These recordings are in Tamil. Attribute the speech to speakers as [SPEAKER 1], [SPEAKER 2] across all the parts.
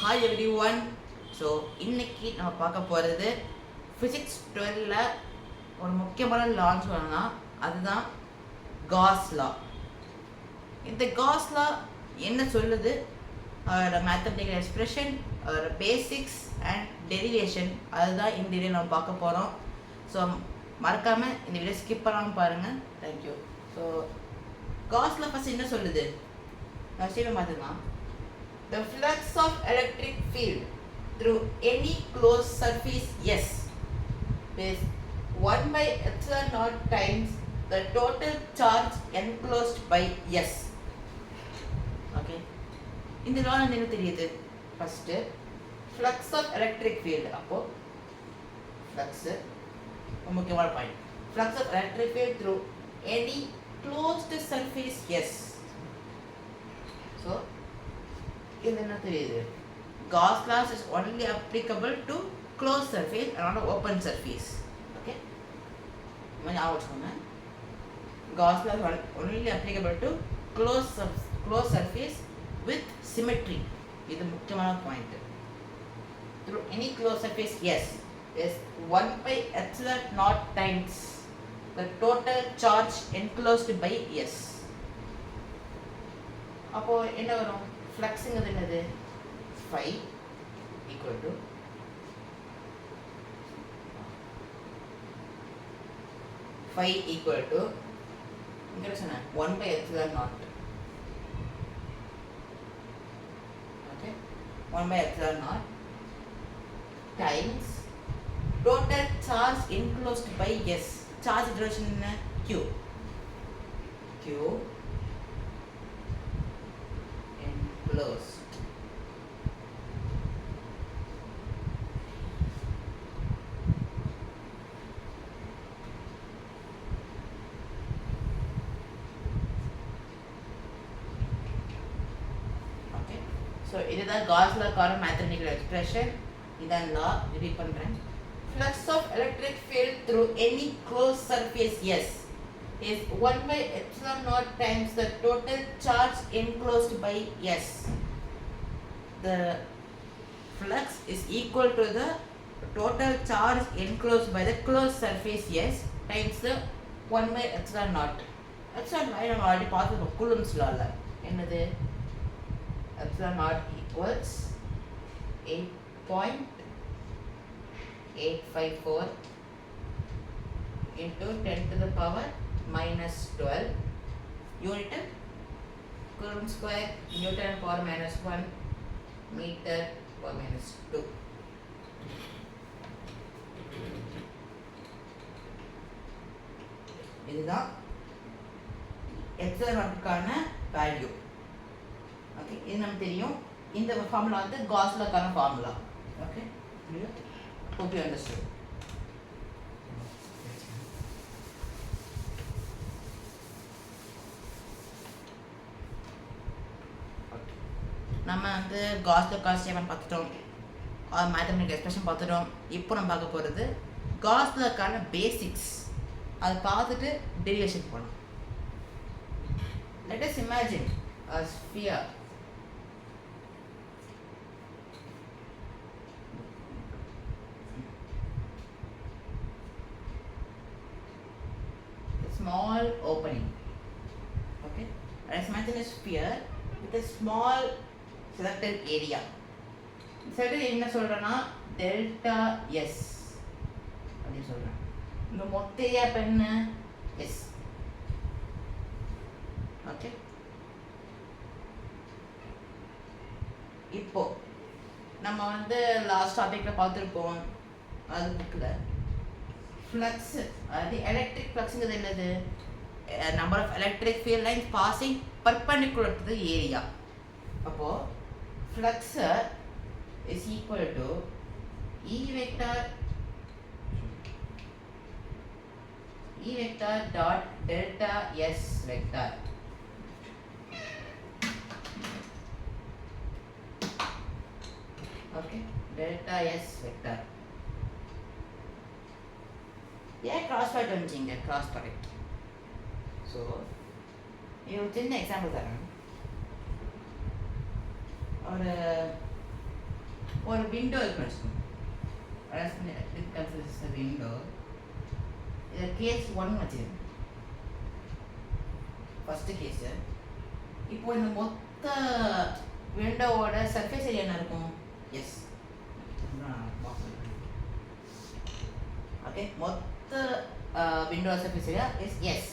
[SPEAKER 1] Hi everyone. So இன்னைக்கு நம்ம பார்க்க போகிறது ஃபிசிக்ஸ் 12ல ஒரு முக்கியமான லான்னு சொல்லலாம். அதுதான் காஸ் லா. இந்த காஸ் லா என்ன சொல்லுது? Mathematical expression, basics and derivation, அதுதான் இந்த வீடியோ நம்ம பார்க்க போகிறோம். ஸோ மறக்காமல் இந்த வீடியோ ஸ்கிப் பண்ணாமல் பாருங்கள். தேங்க்யூ. ஸோ காஸ் லா ஃபஸ்ட் என்ன சொல்லுது? நான் ஸ்டேட்மெண்ட் பார்த்துக்கலாம். The flux of electric field through any closed surface S is 1 by epsilon naught times the total charge enclosed by S. Okay. இந்த law என்ன தெரியுது? First, flux of electric field. அப்போ flux முக்கியமான point. Flux of electric field through any closed surface S. So இது என்ன தெரியுது? Gauss law is only applicable to closed surface and not open surface. Okay, ஞாபகம் வச்சுக்கோங்க. Gauss law is only applicable to closed surface with symmetry. இது முக்கியமான point. Through any closed surface yes is 1 by epsilon naught times the total charge enclosed by S. அப்போ என்ன வரும்? ஃப்ளக்ஸுங்கிறது என்னது? phi equal to இங்கே சொன்னேன் 1 by epsilon naught. Okay, 1 by epsilon naught times total charge enclosed by S. Charge duration என்ன? Q enclosed. So இதுதான் Gauss lawக்கான மேத்தமெட்டிக்கல் எக்ஸ்பிரஷன். இதான் லா ரிப்பீட் பண்றேன். Flux of electric field through any closed surface S is 1 by epsilon naught times the total charge enclosed by S. The flux is equal to the total charge enclosed by the closed surface S times the 1 by epsilon naught. Epsilon naught நம்ம ஆல்ரெடி பார்த்துருக்கோம் கூலம்ஸ் லால. என்னது? Epsilon naught equals 8.854 into 10 to the power minus 12 unit Coulomb square Newton power minus 1 meter power minus 2. இதுதான் epsilon naught-க்கான வேல்யூ. ஓகே, இது நமக்கு தெரியும். இந்த ஃபார்முலா வந்து Gauss lawக்கான formula. Okay, hope you understood. நம்ம வந்து Gauss lawக்கான ஸ்டேட்மெண்ட் பார்த்துட்டோம், மேத்தமெட்டிக்கல் எக்ஸ்பிரஷன் பார்த்துட்டோம். இப்போ நம்ம பார்க்க போகிறது Gauss lawக்கான பேசிக்ஸ். அதை பார்த்துட்டு டெரிவேஷன் போகலாம். Let us imagine a sphere. Small opening. Okay, let's imagine a sphere with a small selected area. Selected என்ன சொல்றேன்னா டெல்டா எஸ் அப்படின்னு சொல்றேன். இந்த மொத்த ஏரியா என்ன? எஸ். ஓகே, இப்போ நம்ம வந்து லாஸ்ட் டாபிக்ல பார்த்துருப்போம். அது புக்கில் ஃப்ளக்ஸ், அதாவது எலக்ட்ரிக் ஃப்ளக்ஸுங்கிறது என்னது? Number of electric field lines passing perpendicular to the area. அப்போது flux is equal to E vector dot delta S vector. Okay, delta S vector. Yeah, cross product வந்துங்க, cross product. So இது ஒரு சின்ன எக்ஸாம்பிள் தரேன். ஒரு ஒரு விண்டோ இருக்குன்னு வச்சுக்கோங்க. it considers a window. இது கேஸ் 1 வச்சுக்கோங்க. First case. இப்போ இந்த மொத்த விண்டோவோட சர்ஃபேஸ் ஏரியா என்ன இருக்கும்? எஸ். ஓகே, மொத்த window surface area is yes.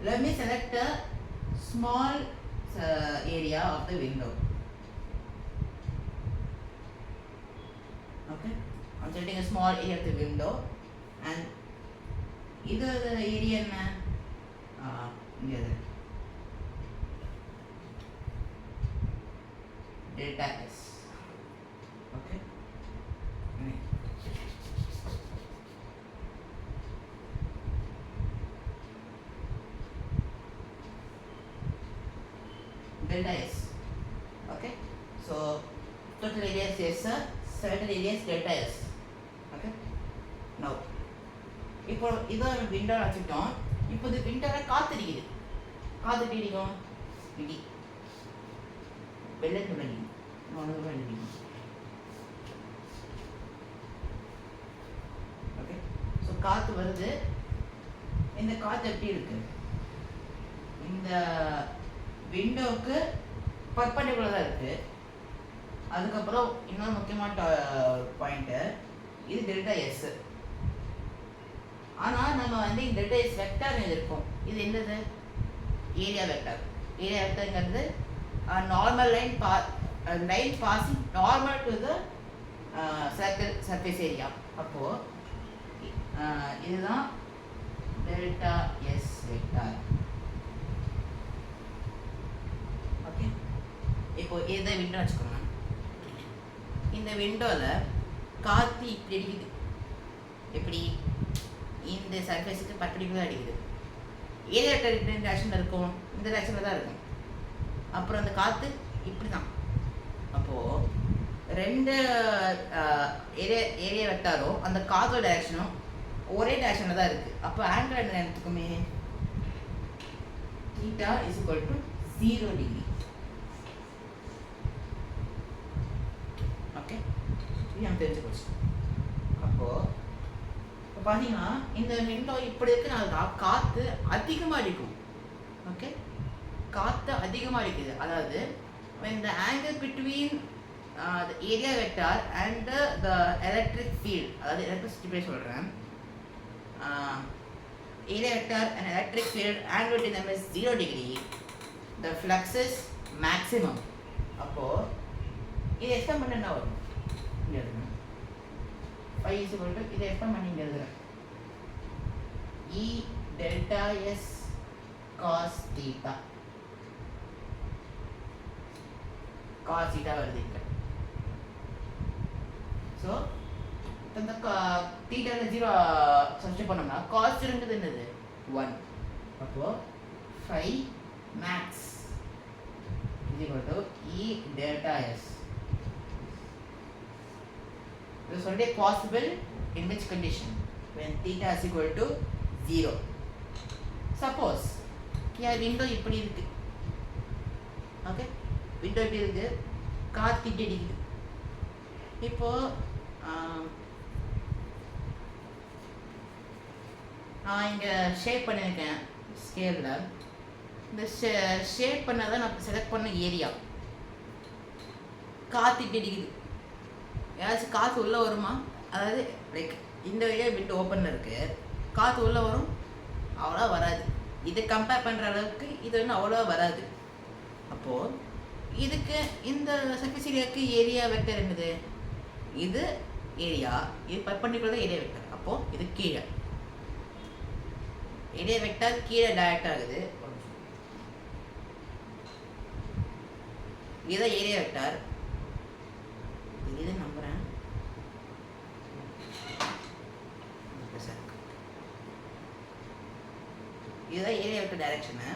[SPEAKER 1] Let me select a small area of the window. Okay, I'm selecting a small area of the window, and இது ஏரியா என்ன? இங்க இது delta s. Okay, delta s. Okay, so total area is s, certain area is delta s. Okay, now இப்போ இத விண்டோ வச்சிட்டோம். இப்போ இந்த விண்டோல காத்து அடிக்குது. காத்து அடிக்கும் இடி வெள்ளை துணி நானும் வெள்ளை. ஓகே, ஸோ காற்று வருது. இந்த காற்று எப்படி இருக்கு? இந்த விண்டோவுக்கு பர்பண்டிகுலராக இருக்கு. அதுக்கப்புறம் இன்னொரு முக்கியமான பாயிண்ட்டு, இது டெல்டா எஸ். ஆனால் நம்ம வந்து இந்த டெல்டா எஸ் வெக்டார் இருக்கும். இது என்னது? Area vector. ஏரியா வெக்டார்ங்கிறது normal line passing normal to the circle surface area. அப்போது இதுதான் டெல்டா எஸ் வெக்டார். ஓகே, இப்போ இதை விண்டோ வச்சுக்கோங்க. இந்த விண்டோவில் காற்று இப்படி அடிக்குது. எப்படி? இந்த சர்ஃபேஸுக்கு பர்பெண்டிகுலராக அடிக்குது. ஏரியா வெக்டார் இந்த டைரக்ஷனில் இருக்கும், இந்த டைரக்ஷனில் தான் இருக்கும். அப்புறம் அந்த காற்று இப்படி தான். அப்போது ரெண்டு ஏரியா வெக்டாரும் அந்த காற்றோட டைரக்ஷனும் ஒரே டைரக்ஷனில் தான் இருக்குது. அப்போ ஆங்கிள் என்ன எடுத்துக்குமே? θ is equal to 0 degree. Okay, இது நம்ம தெரிஞ்சு போச்சு. அப்போது இப்போ பார்த்தீங்கன்னா இந்த விண்டோ இப்படி இருக்குனால்தான் காற்று அதிகமாக அடிக்கும். ஓகே, காற்று அதிகமாக அடிக்குது. அதாவது when the angle between the area vector and the electric field, அதாவது எலக்ட்ரிசிட்டி பற்றி சொல்கிறேன், area vector and electric field angle between them is 0 degree, the flux is maximum. அப்போது இதை எக்ஸ்பேண்ட் பண்ண என்ன வரும்? இங்கே எழுதுங்க. phi is equal to, இதை எக்ஸ்பேண்ட் பண்ணி இங்கே எழுதுகிறேன், E delta S cos theta. cos theta வருது இங்கே. ஸோ இந்த தீட்டாவில் 0 சப்ஸ்டிட் பண்ணோம்னா cos 0ங்கிறது என்னது? 1. அப்போது phi max is equal to E delta S. This is only possible in which condition? When theta is equal to 0. Suppose here window இப்படி இருக்கு. ஓகே, விண்டோ இப்படி இருக்கு, காற்று இப்படி அடிக்குது. இப்போது நான் இங்கே ஷேப் பண்ணியிருக்கேன் ஸ்கேலில். இந்த ஷேப் பண்ணதான் நான் செலக்ட் பண்ண ஏரியா. காற்று இப்படி அடிக்குது. ஏதாச்சும் காற்று உள்ளே வருமா? அதாவது லைக் இந்த ஏரியா விட்டு ஓப்பனில் இருக்குது, காற்று உள்ளே வரும்? அவ்வளோ வராது. இதை கம்பேர் பண்ணுற அளவுக்கு இது வந்து அவ்வளோ வராது. அப்போது இதுக்கு இந்த சர்ஃபேஸ் ஏரியாவுக்கு ஏரியா வெக்டர் என்னது? இது ஏரியா, இது பர்பெண்டிகுலர் ஏரியா வெக்டர். அப்போது இது கீழே ஏரியா வெக்டர் கீழே டைரக்ட் ஆகுது. இதுதான் ஏரியா வெக்டர். இது நம்புகிறேன். இதுதான் ஏரியா வெக்டர் டைரக்ஷனு.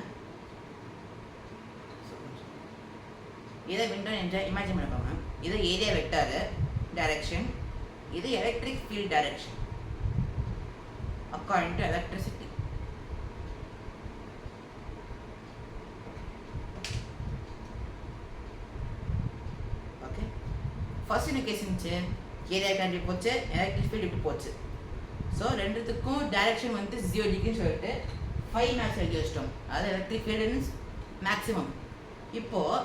[SPEAKER 1] இதை விண்டோ என்று இமேஜின் பண்ணிப்பாங்க. இது ஏரியா வெக்டர் டைரக்ஷன், இது electric field direction according to electricity. Okay, first என்ன கேஸ் இருந்துச்சு, ஏரியா வெக்டார் இப்படி போச்சு, எலக்ட்ரிக் ஃபீல்டு இப்படி போச்சு. ஸோ ரெண்டுத்துக்கும் டைரக்ஷன் வந்து 0 டிகிரின்னு சொல்லிட்டு 5 மேக்ஸ் எழுதி வச்சிட்டோம். அதாவது எலக்ட்ரிக் ஃபீல்டு மேக்ஸிமம். இப்போது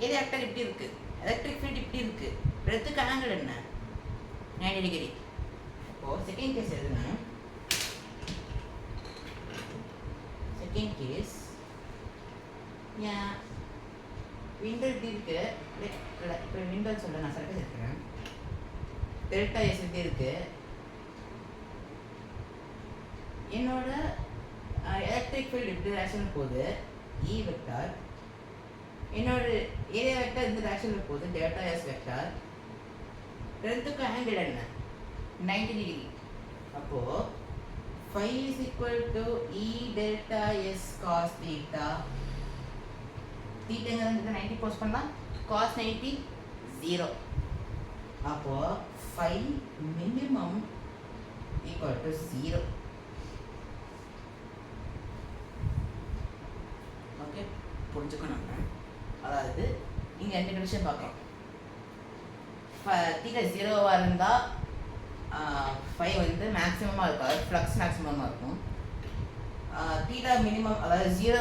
[SPEAKER 1] ஏரியா வெக்டார் இப்படி இருக்குது, எலக்ட்ரிக் ஃபீல்டு இப்படி இருக்குது, ரெண்டுத்துக்கு ஆங்கிள் என்ன, 90 டிகிரி. இப்போது செகண்ட் கேஸ் எழுதுனா, செகண்ட் கேஸ் ஏன் விண்டல் இப்படி இருக்கு, இப்போ விண்டல் சொல்ல நான் சர்ஃபேஸ் இருக்கிறேன், டெல்டா எஸ் இப்படி இருக்கு, என்னோட எலக்ட்ரிக் ஃபீல்டு இப்படி டைரக்ஷனில் போகுது இ வெக்டார், என்னோட ஏரியா வெக்டார் இந்த டைரக்ஷனில் போகுது டெல்டா எஸ் வெக்டார், ரெண்டுத்துக்கு ஆங்கிள் என்ன, 90 டிகிரி. அப்போது phi is equal to e delta s cos theta. thetaங்கிறது 90 post பண்ணலாம், cos 90 0. அப்போது phi minimum equal to 0. Okay, புரிஞ்சுக்கணும். அதாவது இங்கே 2 கண்டிஷன் பார்க்கலாம். தீட்டா 0வாக இருந்தால் ஃபை வந்து மேக்ஸிமமாக இருக்காது, ஃப்ளக்ஸ் மேக்ஸிமமாக இருக்கும். தீட்டா மினிமம், அதாவது 0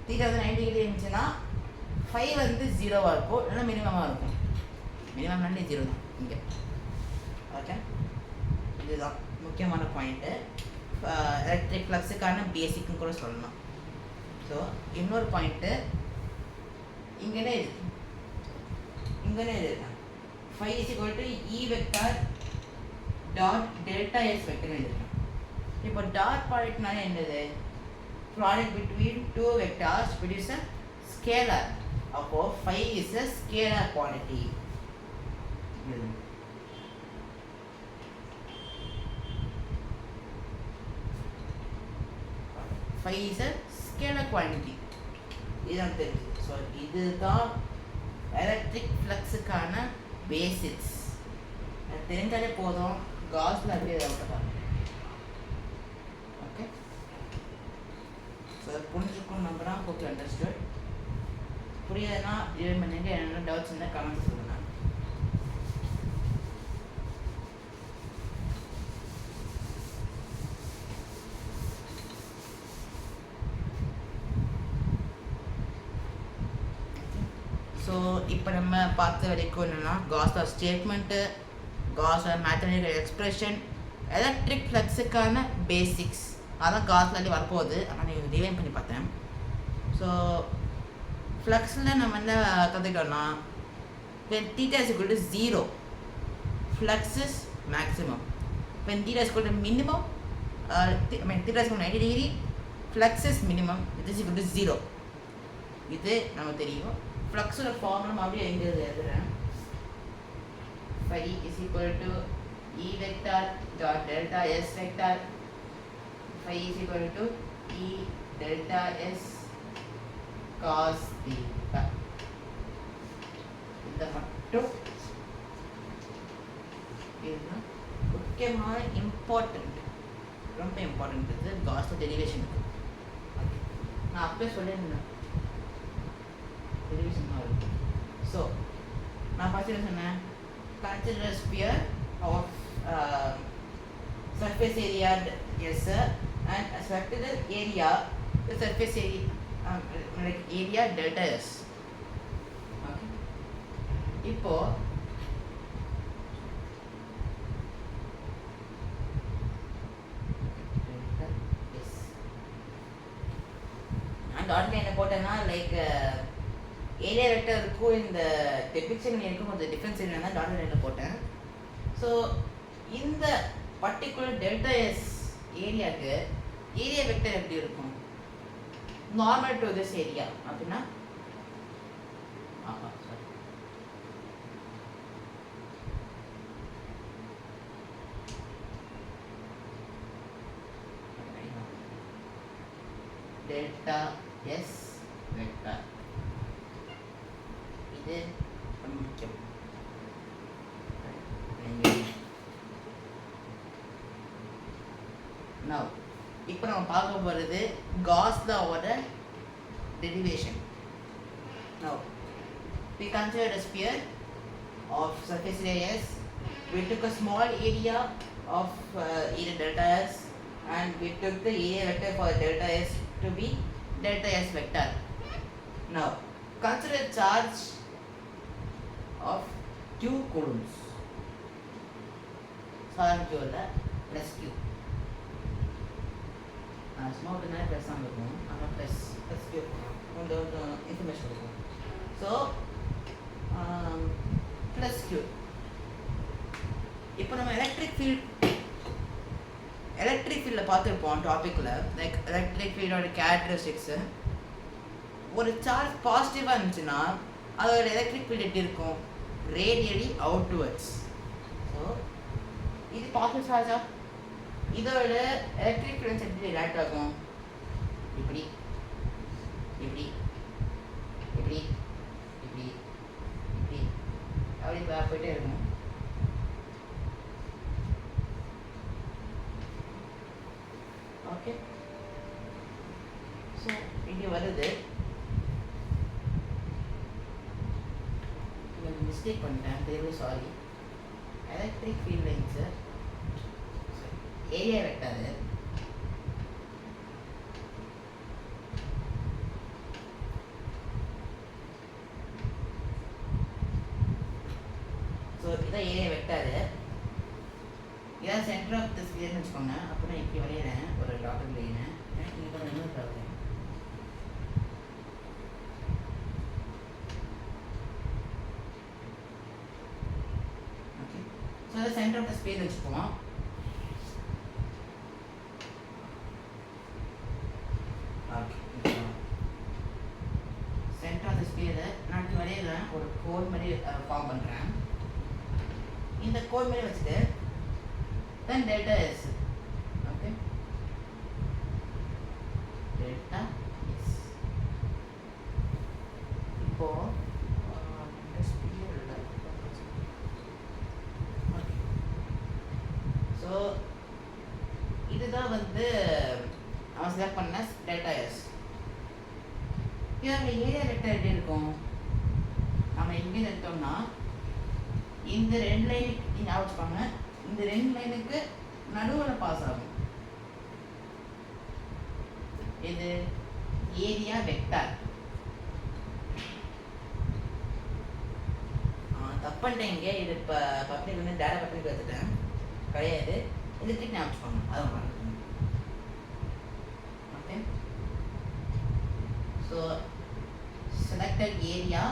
[SPEAKER 1] தீட்டா வந்து 90 டிகிரி இருந்துச்சுன்னா ஃபை வந்து 0வாக இருக்கும், இல்லைன்னா மினிமமாக இருக்கும். மினிமம் 0 தான் இங்கே. ஓகே, இதுதான் முக்கியமான பாயிண்ட்டு. எலக்ட்ரிக் ஃப்ளக்ஸுக்கான பேசிக்னு கூட சொல்லலாம். ஸோ இன்னொரு பாயிண்ட்டு இங்கேனே இருக்கு, phi is equal to e vector dot delta s vector எழுதுறேன். இப்போ டாட் ப்ராடக்ட்னால என்னது, product between two vectors produce a scalar. அப்போ phi is a scalar quantity. phi is a scalar quantity. இதுதான் தெரியுது. ஸோ இதுதான் எலக்ட்ரிக் ஃப்ளக்ஸுக்கான பேசிக்ஸ். தெரிஞ்சாலே போதும், காஸ்ல அப்படியே விட்டுப்பாங்க. ஓகே, ஸோ புரிஞ்சுக்கும் நம்புறேன். Hope you understood. புரியாதுன்னா டிவைட் பண்ணுங்க, என்னென்ன டவுட்ஸ் இருந்தால் கமெண்ட்ஸ் சொல்லுங்கள். ஸோ இப்போ நம்ம பார்த்த வரைக்கும் என்னென்னா காஸோட ஸ்டேட்மெண்ட்டு, காஸோட மேத்தமெட்டிக்கல் எக்ஸ்பிரஷன், எலக்ட்ரிக் ஃப்ளக்ஸுக்கான பேசிக்ஸ், அதான் காஸ்லேருந்து வரப்போகுது. ஆனால் நீங்கள் ரிவைன் பண்ணி பார்த்தேன். ஸோ ஃப்ளக்ஸில் நம்ம என்ன கற்றுக்கிட்டோம்னா, theta is equal to 0, flux is maximum. when theta is equal to minimum, theta is equal to 90 degree, flux is minimum, it is equal to 0. இது நமக்கு தெரியும். ஃப்ளக்ஸோட ஃபார்முலா அப்படியே எங்கே எழுதுறேன், phi is equal to e vector dot delta s vector, phi is equal to e delta s cos theta. இந்த மட்டும் இதுதான் முக்கியமான இம்பார்ட்டண்ட், ரொம்ப இம்பார்ட்டண்ட். இது காஸ் டெரிவேஷனுக்கு நான் அப்பவே சொல்லியிருந்தேன், டெரிவேஷன் தான் இருக்கும். ஸோ நான் ஃபர்ஸ்ட் என்ன சொன்னேன், consider a sphere of surface area S and a circular area, the surface area like area delta S. Okay, இப்போ டாட்ல என்ன போட்டேன்னா லைக் ஏரியா வெக்டருக்கும் இந்த டெபிக்ஷன் லைனுக்கும் கொஞ்சம் டிஃப்ரென்ஸ் என்னன்னா டாட் லைனில் போட்டேன். ஸோ இந்த பர்டிகுலர் டெல்டா எஸ் ஏரியாவுக்கு ஏரியா வெக்டர் எப்படி இருக்கும், நார்மல் டு திஸ் ஏரியா அப்படின்னா, டெல்டா எஸ் வெக்டர் இது முக்கியம். Now இப்போ நம்ம பார்க்க போகிறது காஸ் லாவோட derivation. Now we consider a sphere of surface layers. We took a small area of either delta S, and we took the area vector for delta S to be delta S vector. Now consider a charge of 2 coulombs. சாதாரண Q இல்லை ப்ளஸ் Q. சும்மா ஒரு நேரம் ப்ளஸ் தான் இருக்கும், ஆனால் ப்ளஸ் Q கொஞ்சம் இன்ஃபர்மேஷன் இருக்கும். So plus Q. இப்போ நம்ம எலக்ட்ரிக் ஃபீல்டில் பார்த்துருப்போம் டாப்பிக்கில், லைக் எலக்ட்ரிக் ஃபீல்டோட கேரக்டரிஸ்டிக்ஸு. ஒரு சார்ஜ் பாசிட்டிவாக இருந்துச்சுன்னா அதோட எலக்ட்ரிக் ஃபீல்டு எப்படி இருக்கும்? Radially outwards. ஸோ இது பாசிட்டிவ் சார்ஜா? இதோட எலக்ட்ரிக் ஃபீல்டு எப்படி ரியாக்ட் ஆகும்? இப்படி இப்படி இப்படி இப்படி இப்படி அப்படி போயிட்டே இருக்கும். ஓகே, ஸோ இங்கே வருது. மிஸ்டேக் பண்ணிட்டேன், தெரியல, sorry. Electric field lines area vector. So இதான் ஏரியா வெக்டாரு. இதான் சென்டர் ஆஃப் த ஸ்பியர்னு வச்சுக்கோங்க. அப்போ நான் இப்படி வரைகிறேன் ஒரு டாட்டர் லைனு. இங்கே தான் இன்னொரு டாட்டர். ஓகே, ஸோ அதை சென்டர் ஆஃப் த ஸ்பியர் வச்சுக்குவோம். சென்டர் ஆஃப் த ஸ்பியரை நான் இப்படி வரைகிறேன், ஒரு கோர் மாதிரி ஃபார்ம் பண்ணுறேன். இந்த கோர் மாதிரி வச்சுட்டு then delta S. Okay, delta S. இப்போ ஸோ இதுதான் வந்து அவன் செலக்ட் பண்ண டெல்டா எஸ். இதோட ஏரியா வெக்டர் எப்படி இருக்கும்? நம்ம எங்கே எடுத்தோம்னா இந்த 2 லைன் நீங்கள் ஆவச்சுப்பாங்க, இந்த 2 லைனுக்கு நடுவில் பாஸ் ஆகும். இது ஏரியா வெக்டார். தப்பன்ட்டேங்க, இது இப்போ பப்ளிக் வந்து டேட்டா பப்ளிக் எடுத்துட்டேன், கிடையாது. இது ட்ரிக் நான் வச்சுக்கோங்க, அதை பண்ணுறேன். ஓகே, ஸோ செலக்டட் ஏரியா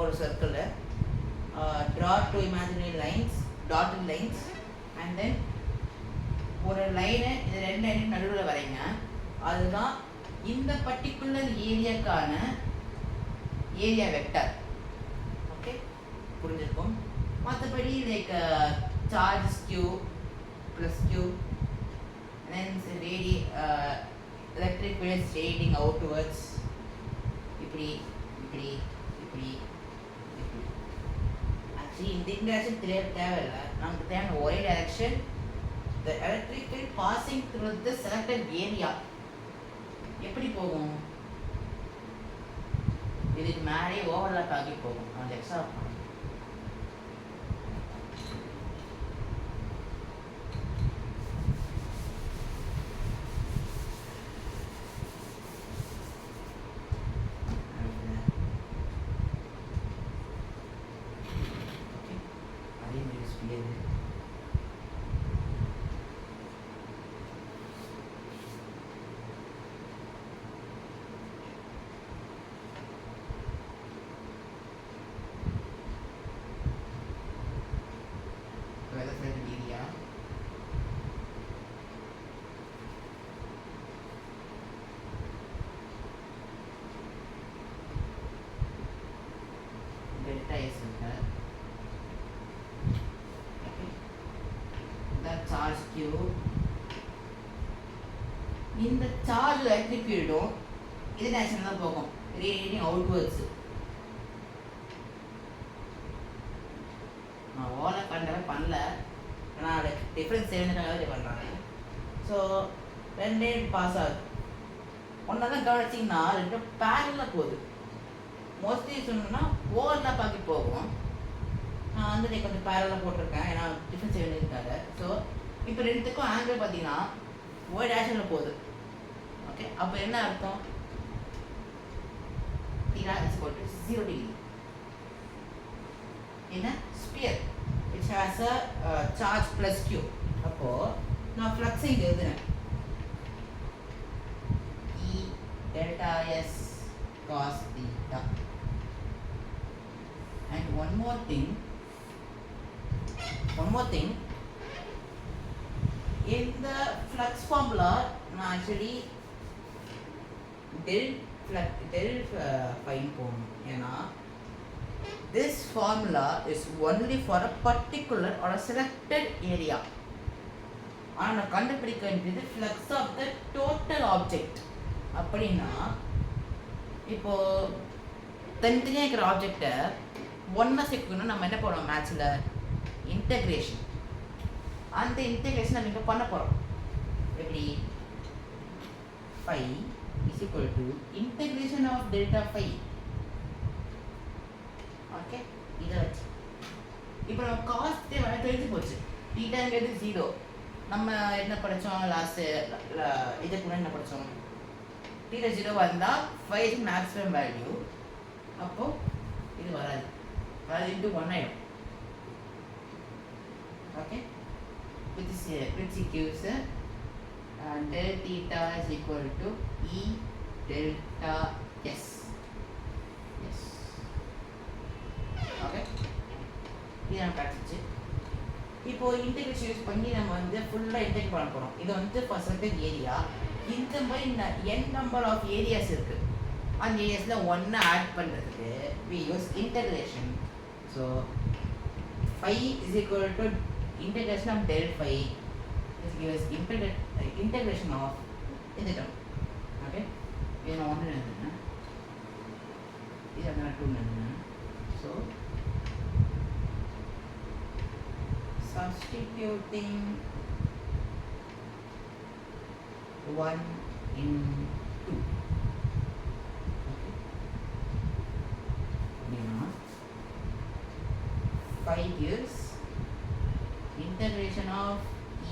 [SPEAKER 1] ஒரு சர்க்கிளில் draw 2 imaginary lines, dotted lines, and then ஒரு லைனை இது 2 லைனுக்கு நடுவில் வரைங்க. அதுதான் இந்த பர்டிகுலர் ஏரியாக்கான ஏரியா வெக்டர். ஓகே, புரிஞ்சிருக்கும். மற்றபடி like charge Q plus Q, then electric fields radiating outwards, இப்படி இப்படி இப்படி. இந்த இன்டராக்ஷன் தேவையில்லை, நமக்கு தேவையான ஒரே direction. the electric field passing through the selected area எப்படி போகும்? இதுக்கு மேலே ஓவர்லாப் ஆகி போகும். அந்த extra delta S vector. Okay, the charge Q. இந்த சார்ஜ் எலக்ட்ரிக் ஃபீல்டும் இது டைரக்ஷன் தான் போகும், ரேடியேட்டிங் அவுட்வர்ட்ஸ். நான் ஓலை பண்ணல, ஆனால் அதை டிஃப்ரென்ஸ் தெரிஞ்சுட்டாங்க பண்ணுறாங்க. ஸோ 2 பாஸ் ஆகுது. ஒன்றா தான் கவனிச்சிங்கன்னா 2 பேரலில் போகுது. மோஸ்ட்லி சொல்லணும்னா ஓவர்லாம் பார்க்க போகும். நான் வந்து கொஞ்சம் பேரலாக போட்டிருக்கேன், ஏன்னா டிஃபரன்ஸ் வேண்டியிருக்காரு. ஸோ இப்போ ரெண்டுத்துக்கும் ஆங்கிள் பார்த்தீங்கன்னா ஓ டேஷனில் போகுது. ஓகே, அப்போ என்ன அர்த்தம்? theta is equal to 0 degree in a sphere which has a charge plus q. அப்போ நான் ஃப்ளக்ஸ் இங்கே எழுதுறேன், E delta S cos theta. And one more thing, in the flux formula நான் actually del find போகணும். ஏன்னா this formula is only for a particular or a selected area. ஆனால் நான் கண்டுபிடிக்க வேண்டியது flux of the total object. அப்படின்னா இப்போ தனித்தனியாக இருக்கிற ஆப்ஜெக்டை ஒன்றா சேர்க்கணும். நம்ம என்ன பண்ணுவோம் மேட்ச்சில்? இன்டெக்ரேஷன். அந்த இன்டெக்ரேஷன் நம்ம இங்கே பண்ண போகிறோம். எப்படி? phi is equal to integration of delta phi. Okay, இதை வச்சு இப்போ நம்ம காஸ்ட் தெரிஞ்சு போச்சு. தீட்டாங்கிறது 0. நம்ம என்ன படித்தோம் லாஸ்ட்டு இதுக்கு முன்னாடி என்ன படித்தோம்? தீட்டா 0 வந்தால் phi is மேக்ஸிமம் வேல்யூ. அப்போது இது வராது, இன்ட்டு 1 ஆகிடும். Okay, which gives del theta is equal to E delta S. Yes. Okay. இது நம்ம படிச்சிச்சு. இப்போ இன்டெகிரேஷன் யூஸ் பண்ணி நம்ம வந்து ஃபுல்லாக இன்டெகிரேட் பண்ண போகிறோம். இது வந்து பர்சன்டேஜ் ஏரியா. இந்த மாதிரி n நம்பர் ஆஃப் ஏரியாஸ் இருக்குது. அந்த ஏரியாஸில் ஒன்று ஆட் பண்ணுறதுக்கு we use integration. So phi is equal to integration of del phi. This gives integration of இந்த term. Okay, இது நான் ஒன்று எழுதுனேன், இது நான் 2 எழுதுனேன். So substituting 1 in 2. Okay, now 5 gives integration of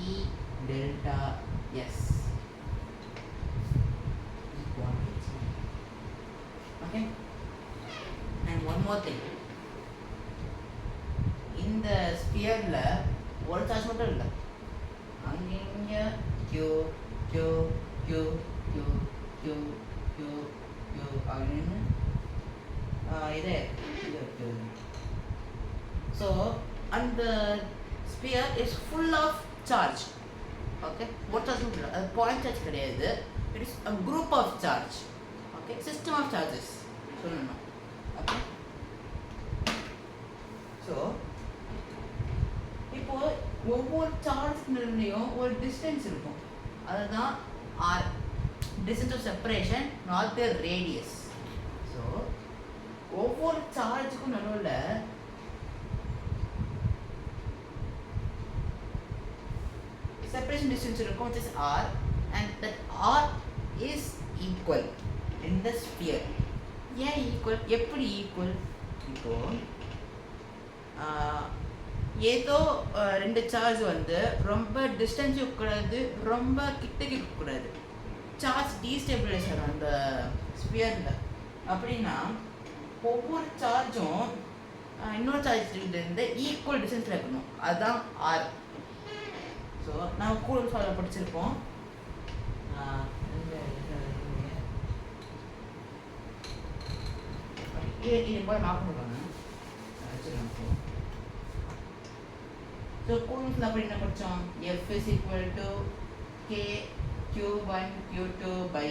[SPEAKER 1] E delta S. Okay, and one more thing, இந்த ஸ்பியர்ல ஒரு சார்ஜ் மட்டும் இல்லை, அங்கே Q Q Q Q Q Q Q அப்படின்னு இது இருக்குது. ஸோ அந்த sphere is full of charge. Okay, ஒரு சார்ஜ் மட்டும் இல்லை, அது பாயிண்ட் சார்ஜ் கிடையாது, it is a group of charge. Okay, system of charges சொல்லணும். ஓகே, ஸோ இப்போது ஒவ்வொரு சார்ஜ்லையும் ஒரு டிஸ்டன்ஸ் இருக்கும், அதுதான் R, distance of separation, not the radius. So ஒவ்வொரு சார்ஜுக்கும் நடுவில் separation distance இருக்கும், which is r, and that r is equal in the sphere. ஏன் ஈக்குவல்? எப்படி ஈக்குவல்? இப்போ ஏதோ ரெண்டு சார்ஜ் வந்து ரொம்ப டிஸ்டன்ஸ் இருக்கக்கூடாது, ரொம்ப கிட்டக்கு இருக்கக்கூடாது. சார்ஜ் டீஸ்டெபிலைசர் அந்த ஸ்பியரில். அப்படின்னா ஒவ்வொரு சார்ஜும் இன்னொரு சார்ஜ்லேருந்து ஈக்குவல் டிஸ்டன்ஸில் இருக்கணும், அதுதான் ஆர். ஸோ நான் கூடுதல் சால்வ் படிச்சிருப்போம். இது போய் மார்க் பண்ணுவாங்க வச்சுருக்கோம். ஸோ கூடுதல் அப்படி என்ன படித்தோம்? F is equal to K Q1 Q2 by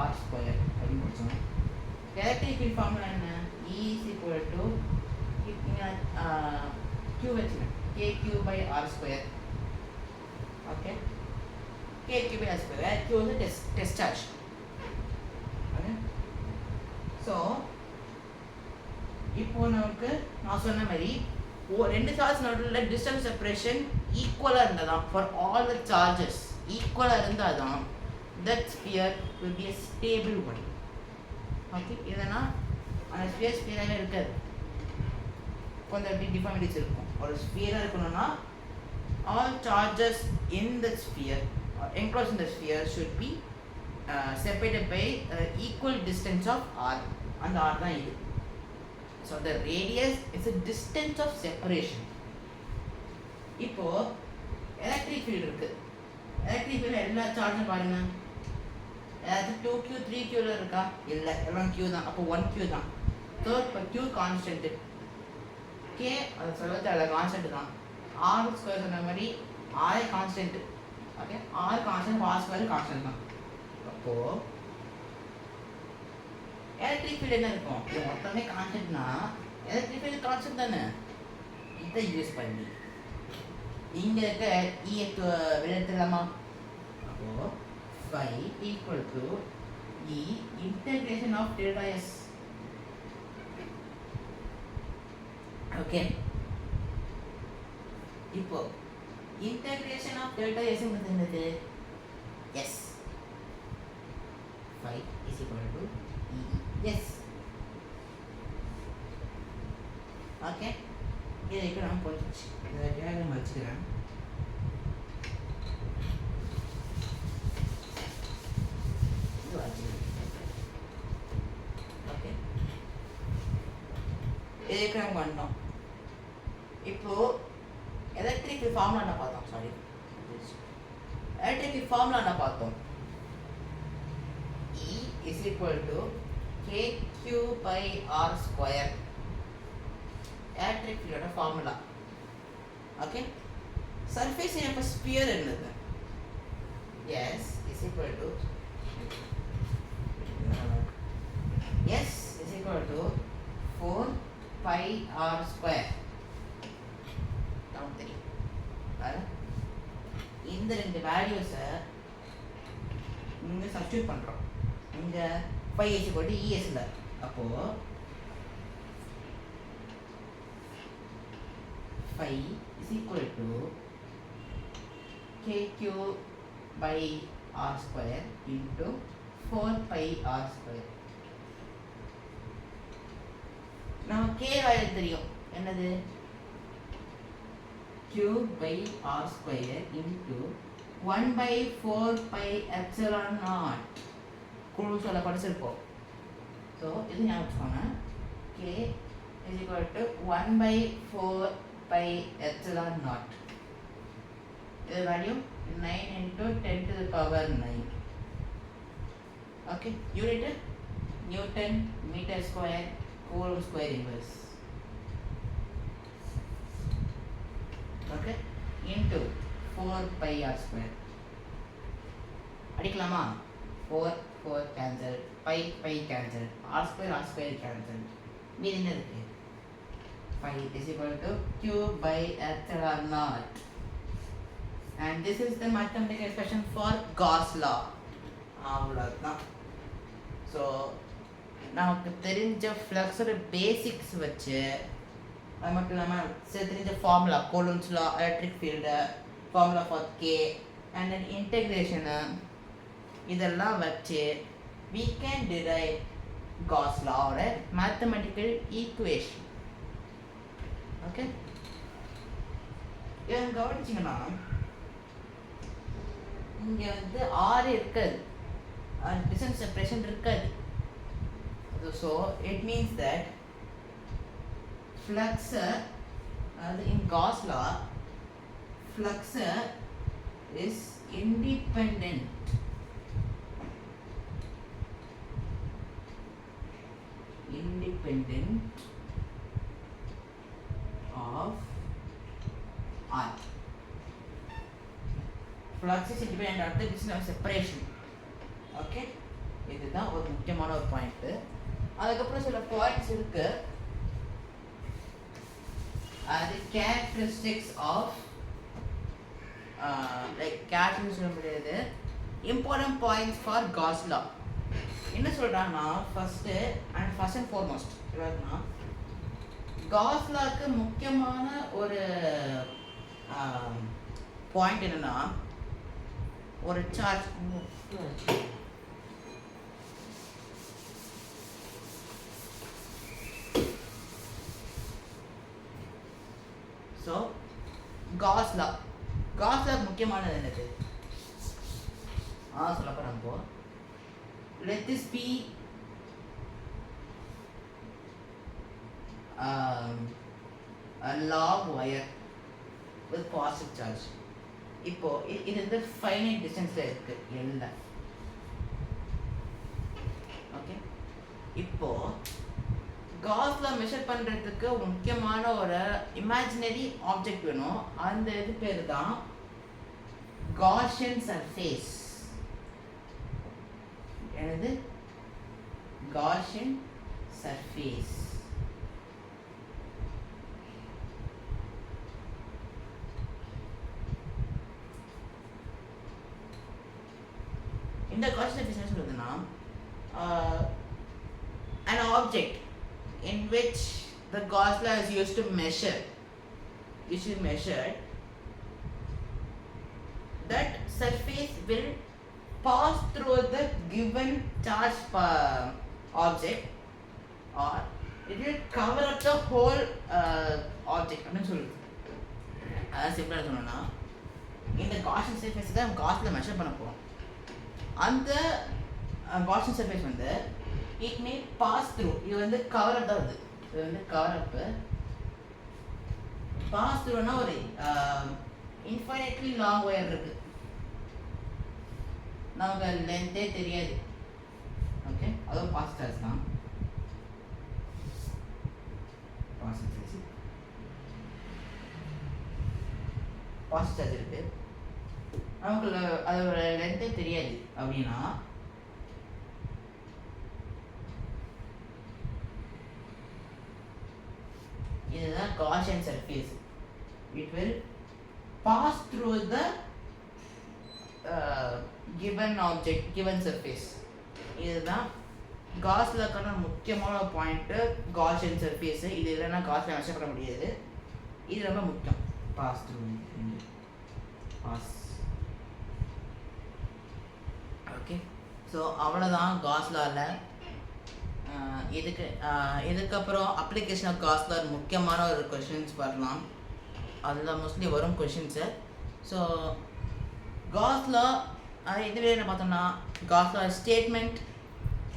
[SPEAKER 1] R square அப்படின்னு படித்தோம். எலக்ட்ரிக்கல் ஃபார்முலா என்ன? E is equal to Q வச்சுக்கேன், KQ by R square. Okay, KQ by R square, Q is a test charge. Okay, so இப்போ நமக்கு நான் சொன்ன மாதிரி ரெண்டு சார்ஜ் நடுவில் டிஸ்டன்ஸ் செப்பரேஷன் ஈக்குவலாக இருந்தால் தான், ஃபார் ஆல் த சார்ஜஸ் ஈக்குவலாக இருந்தால் தான் that sphere will be a stable one. Okay, இதை நான் அந்த ஸ்பியராகவே இருக்காது, கொஞ்சம் எப்படி டிஃபார்மிட்டிஸ் இருக்கும். ஒரு ஸ்பியராக இருக்கணும்னா all charges in the sphere enclosed in the sphere should be separated by equal distance of r, and r தான் இது. So the radius is a distance of separation. இப்போ எலக்ட்ரிக் ஃபீல்டு இருக்கு, எலக்ட்ரிக் ஃபீல்டு எல்லா சார்ஜும் பாருங்க, அதாவது 2q 3qல இருக்கா? இல்லை, எல்லாம் q தான். அப்போ 1q தான். ஸோ இப்போ q கான்ஸ்டன்ட்டு, k அது சொல்லுறது அதில் கான்ஸ்டன்ட் தான். r ஸ்கொயர் சொன்ன மாதிரி r constant. Okay, r constant, r square constant தான். அப்போது எலக்ட்ரிக் ஃபீல்டு என்ன இருக்கும்? இது மொத்தமே கான்ஸ்டன்ட்னா எலக்ட்ரிக் ஃபீல்டு கான்ஸ்டன்ட் தானே. இதை யூஸ் பண்ணி இங்கே இருக்க இ வெளியெடுத்துக்கலாமா? அப்போது phi equal to e integration of delta s. Okay, இப்போ இன்டகிரேஷன் ஆஃப் டெல்டா s என்னது? s phi is equal to e s. Okay, இதுக்கு நான் போட்டுச்சு, இதை டயக்ராம் வச்சுக்கிறேன். ஓகே, இதுக்கு நம்ம பண்ணோம். இப்போ எலக்ட்ரிக் ஃபார்முலா என்ன பார்த்தோம்? சாரி, எலக்ட்ரிக் ஃபார்முலா என்ன பார்த்தோம்? E is equal to kq by r square. Electric ஃபீல்டோட formula. Okay, surface of a sphere என்னது? S is equal to S is equal to 4 pi r square. இந்த ரெண்டு வேல்யூஸை இங்கே சப்ஸ்டியூட் பண்ணுறோம். இங்கே phi is equal to ESல, அப்போது phi is equal to kq by r square into 4 pi r square. நம்ம k வேல்யூ தெரியும், என்னது? q by r square into 1 by 4 pi epsilon naught. குழுசோல படிச்சிருப்போம். ஸோ இது ஞாபகம் வச்சுக்கோங்க. k is equal to 1 by 4 pi epsilon naught. இது value 9 into 10 to the power 9. Okay, unit newton metre square coulomb square inverse. Okay, into 4 pi r square. அடிக்கலாமா? 4 4 cancel, pi cancel, r square cancel. மீதி என்ன இருக்கு? phi is equal to q by epsilon naught. And this is the mathematical expression for Gauss law. அவ்வளோதான். ஸோ நமக்கு தெரிஞ்ச ஃப்ளக்ஸோட பேசிக்ஸ் வச்சு, அது மட்டும் இல்லாமல் தெரிஞ்ச formula, Coulomb's law, electric field formula for K, and then integration, இதெல்லாம் வச்சு we can derive Gauss law ஓட மேத்தமெட்டிக்கல் ஈக்குவேஷன். ஓகே, இதை கவனிச்சிங்கன்னா இங்கே வந்து ஆர் இருக்காது, டிஸ்டன்ஸ் செப்பரேஷன் இருக்காது. So it means that flux in Gauss law, flux is independent of R. Flux is independent of the distance of separation. Okay, இதுதான் ஒரு முக்கியமான ஒரு பாயிண்ட். அதுக்கப்புறம் சில பாயிண்ட்ஸ் இருக்கு. The characteristics of important points for Gauss law. என்ன சொல்றாங்கன்னா, ஃபர்ஸ்ட் அண்ட் ஃபார்மோஸ்ட் காஸ் லாக்கு முக்கியமான ஒரு பாயிண்ட் என்னன்னா, ஒரு charge Gauss law. Gauss law முக்கியமானது என்னது? சொல்ல போகிறேன் இப்போ. Let this be a log wire with positive charge. இப்போ இது வந்து ஃபைனைட் டிஸ்டன்ஸில் இருக்கு எல்லாம். ஓகே, இப்போ காஸ்ல மெஷர் பண்ணுறதுக்கு முக்கியமான ஒரு இமேஜினரி ஆப்ஜெக்ட் வேணும். அந்த இது பேர் தான் காஷியன் சர்ஃபேஸ். என்னது? Gaussian surface. இந்த காஷியன் சர்ஃபேஸ் என்ன சொல்றதுன்னா, an object in which the Gauss law is used to measure, which is measured, that surface will pass through the given charge object, or it will cover up the whole object. அப்படின்னு சொல்லுது. அதான் சிம்பிளாக சொன்னோன்னா, இந்த காஷியன் சர்ஃபேஸ் தான் காஸ்ல மெஷர் பண்ண போகிறோம். அந்த காஷியன் சர்ஃபேஸ் வந்து இட் மே பாஸ் த்ரூ. இது வந்து கவர் அப் தான் வருது. இது வந்து கவர் அப்பு. பாஸ் த்ரூனா ஒரு இன்ஃபைனைட்லி லாங் ஒயர் இருக்கு. நமக்கு லென்த்தே தெரியாது. ஓகே, அதுவும் பாஸ் சார்ஜ் தான். பாஸ் சார்ஜ் இருக்கு. நமக்கு அதோட லென்த்தே தெரியாது அப்படின்னா இதுதான் Gaussian surface. It will pass through the given object, given surface. இதுதான் காஸ் லாக்கான முக்கியமான பாயிண்ட், Gaussian surface. இது இல்லைன்னா காஸ்ல மெஷர் பண்ண முடியாது. இது ரொம்ப முக்கியம். Pass through, pass. Okay, so அவ்வளோதான் காஸ் லாவில். இதுக்கப்புறம் அப்ளிகேஷன் ஆஃப் காஸ் லா முக்கியமான ஒரு கொஷின்ஸ் வரலாம். அதில் மோஸ்ட்லி வரும் கொஷின்ஸு. ஸோ காஸ் லா இதுவே என்ன பார்த்தோம்னா, Gauss law statement,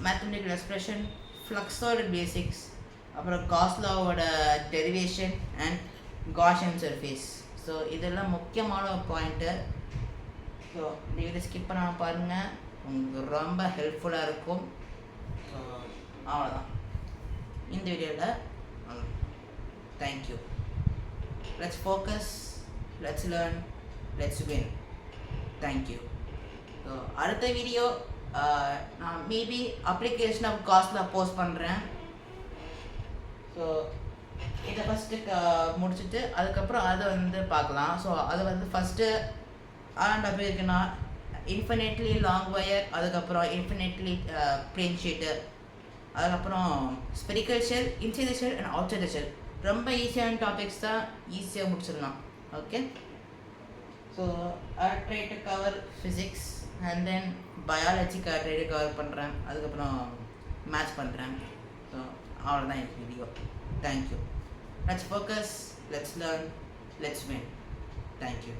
[SPEAKER 1] mathematical expression, ஃப்ளக்ஸாய்டு பேசிக்ஸ், அப்புறம் காஸ் லாவோட derivation and Gaussian surface. So இதெல்லாம் முக்கியமான ஒரு பாயிண்ட்டு. ஸோ இந்த வீடியோ ஸ்கிப் பண்ணாமல் பாருங்கள், உங்களுக்கு ரொம்ப ஹெல்ப்ஃபுல்லாக இருக்கும். ஸோ அவ்வளோதான் இந்த வீடியோவில். Thank you. Let's focus, let's learn, let's win. Thank you. So அடுத்த வீடியோ நான் மேபி அப்ளிகேஷன் ஆஃப் காஸ்ல போஸ்ட் பண்ணுறேன். ஸோ இதை ஃபஸ்ட்டு முடிச்சுட்டு அதுக்கப்புறம் அதை வந்து பார்க்கலாம். ஸோ அது வந்து ஃபஸ்ட்டு அப்படி இருக்குன்னா இன்ஃபினிட்லி லாங் ஒயர், அதுக்கப்புறம் இன்ஃபினிட்லி பிளேன் ஷீட்டு, அதுக்கப்புறம் spherical shell, inside shell and outside shell. ரொம்ப ஈஸியான டாபிக்ஸ் தான், ஈஸியாக முடிச்சிடலாம். Okay, so I try to cover physics and then பயாலஜிக்கு ட்ரை டு கவர் பண்ணுறேன், அதுக்கப்புறம் மேத்ஸ் பண்ணுறேன். ஸோ அவ்வளோதான் இந்த video. Thank you. Let's focus, let's learn, let's win. Thank you.